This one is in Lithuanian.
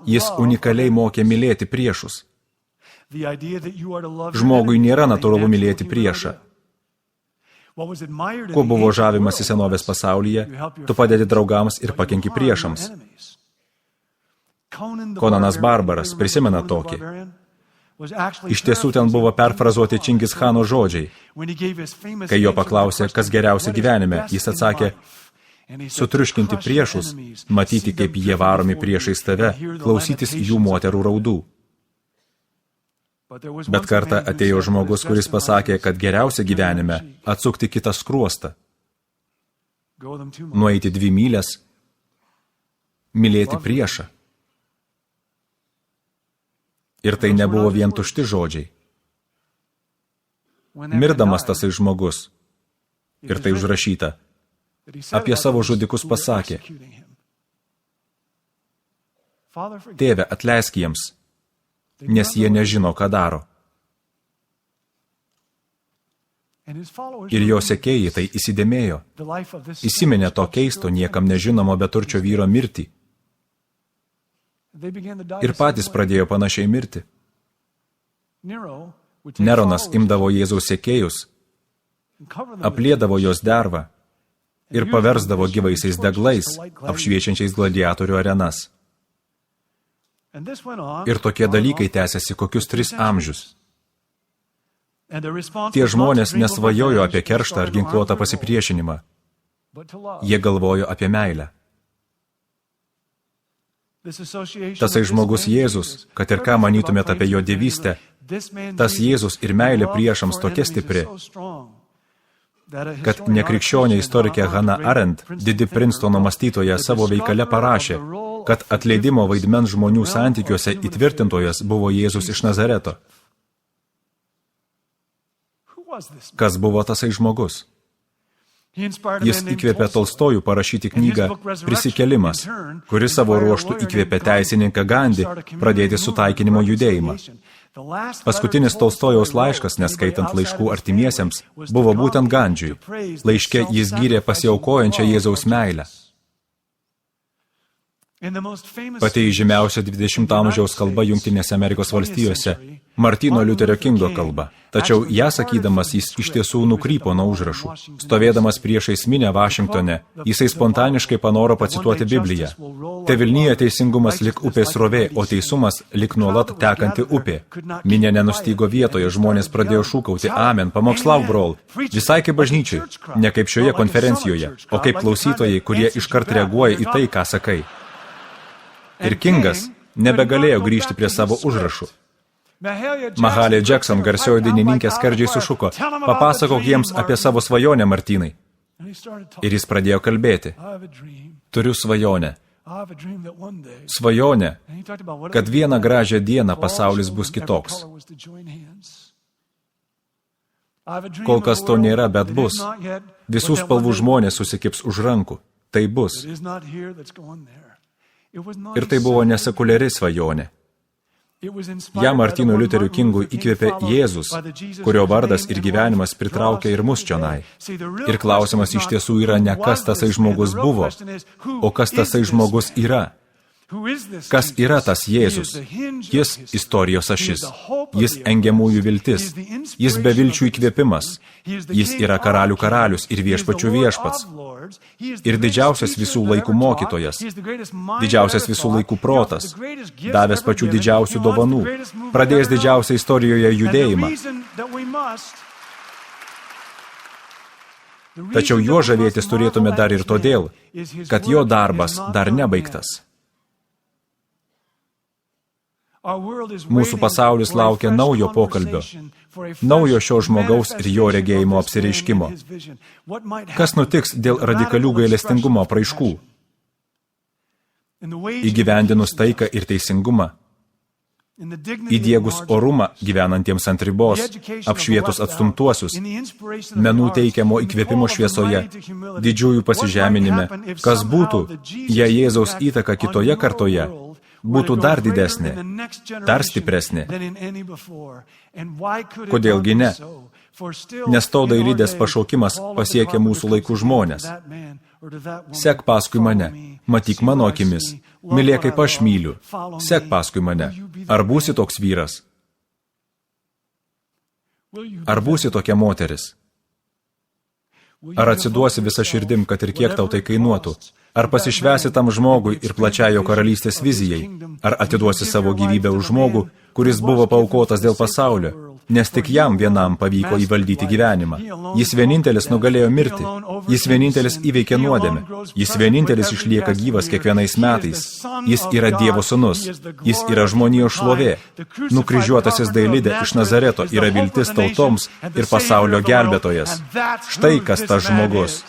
Jis unikaliai mokė mylėti priešus. Žmogui nėra natūralu mylėti priešą. Kuo buvo žavimas į senovės pasaulyje, tu padedi draugams ir pakenki priešams. Konanas Barbaras prisimena tokį. Iš tiesų ten buvo perfrazuoti Čingis Chano žodžiai. Kai jo paklausė, kas geriausia gyvenime, jis atsakė, sutriuškinti priešus, matyti, kaip jie varomi priešais tave, klausytis jų moterų raudų. Bet kartą atėjo žmogus, kuris pasakė, kad geriausia gyvenime atsukti kitą skruostą, nueiti 2 mylias, mylėti priešą. Ir tai nebuvo vien tušti žodžiai. Mirdamas tasai žmogus, ir tai užrašyta, apie savo žudikus pasakė, Tėve, atleisk jiems, nes jie nežino, ką daro. Ir jo sekėjai tai įsidėmėjo. Įsiminė to keisto, niekam nežinomo beturčio vyro mirtį. Ir patys pradėjo panašiai mirti. Neronas imdavo Jėzaus sekėjus, apliedavo jos dervą ir paversdavo gyvaisiais deglais, apšviečiančiais gladiatorių arenas. Ir tokie dalykai tęsiasi kokius 3 amžius. Tie žmonės nesvajojo apie kerštą ar ginkluotą pasipriešinimą. Jie galvojo apie meilę. Tasai žmogus Jėzus, kad ir ką manytumėt apie jo dievystę, tas Jėzus ir meilė priešams tokia stipri, kad nekrikščionė istorikė Hannah Arendt, didi Princetono mąstytoja, savo veikale parašė, kad atleidimo vaidmens žmonių santykiuose įtvirtintojas buvo Jėzus iš Nazareto. Kas buvo tasai žmogus? Jis įkvėpė Tolstojų parašyti knygą Prisikėlimas, kuri savo ruožtų įkvėpė teisininką Gandį pradėti sutaikinimo judėjimą. Paskutinis Tolstojaus laiškas, neskaitant laiškų artimiesiems, buvo būtent Gandžiui. Laiške jis gyrė pasiaukojančią Jėzaus meilę. Pati žymiausia 20 amžiaus kalba Jungtinėse Amerikos valstijose, Martyno Liuterio Kingo kalba. Tačiau ją sakydamas jis iš tiesų nukrypo nuo užrašų. Stovėdamas priešais minią Vašingtone, jisai spontaniškai panoro pacituoti Bibliją. Te Vilnyje teisingumas lik upės srovė, o teisumas lik nuolat tekanti upė. Minė nenustygo vietoje, žmonės pradėjo šūkauti Amen, pamokslauk, brol. Visai kaip bažnyčiai, ne kaip šioje konferencijoje, o kaip klausytojai, kurie iškart reaguoja į tai, ką sakai. Ir Kingas nebegalėjo grįžti prie savo užrašų. Mahalia Jackson, garsioji dainininkė, skardžiai sušuko, papasakok jiems apie savo svajonę, Martynai. Ir jis pradėjo kalbėti. Turiu svajonę. Svajonę, kad vieną gražią dieną pasaulis bus kitoks. Kol kas to nėra, bet bus. Visų spalvų žmonės susikips už rankų. Tai bus. Ir tai buvo nesekuliari svajonė. Ja Martynui Liuteriui Kingui įkvėpė Jėzus, kurio vardas ir gyvenimas pritraukia ir mus čionai. Ir klausimas iš tiesų yra ne kas tasai žmogus buvo, o kas tasai žmogus yra. Kas yra tas Jėzus? Jis istorijos ašis. Jis engiamųjų viltis. Jis bevilčių įkvėpimas. Jis yra karalių karalius ir viešpačių viešpats. Ir didžiausias visų laikų mokytojas. Didžiausias visų laikų protas. Davęs pačių didžiausių dovanų. Pradėjęs didžiausią istorijoje judėjimą. Tačiau juo žavėtis turėtume dar ir todėl, kad jo darbas dar nebaigtas. Mūsų pasaulis laukia naujo pokalbio, naujo šio žmogaus ir jo regėjimo apsireiškimo. Kas nutiks dėl radikalių gailestingumo apraiškų? Įgyvendinus taiką ir teisingumą, įdiegus orumą gyvenantiems ant ribos, apšvietus atstumtuosius, menų teikiamo įkvėpimo šviesoje, didžiųjų pasižeminime, kas būtų, jei Jėzaus įtaka kitoje kartoje būtų dar didesnė, dar stipresnė. Kodėlgi ne? Nes to dailydės pašaukimas pasiekia mūsų laikų žmonės. Sek paskui mane, matyk mano akimis, mylėk kaip aš myliu, sek paskui mane. Ar būsi toks vyras? Ar būsi tokia moteris? Ar atsiduosi visą širdim, kad ir kiek tau tai kainuotų? Ar pasišvesi tam žmogui ir plačiajo karalystės vizijai? Ar atiduosi savo gyvybę už žmogų, kuris buvo paaukotas dėl pasaulio, nes tik jam vienam pavyko įvaldyti gyvenimą? Jis vienintelis nugalėjo mirtį, jis vienintelis įveikė nuodėmę, jis vienintelis išlieka gyvas kiekvienais metais, jis yra Dievo sūnus, jis yra žmonijos šlovė, nukryžiuotasis Dailidė iš Nazareto yra viltis tautoms ir pasaulio gelbėtojas. Štai kas tas žmogus.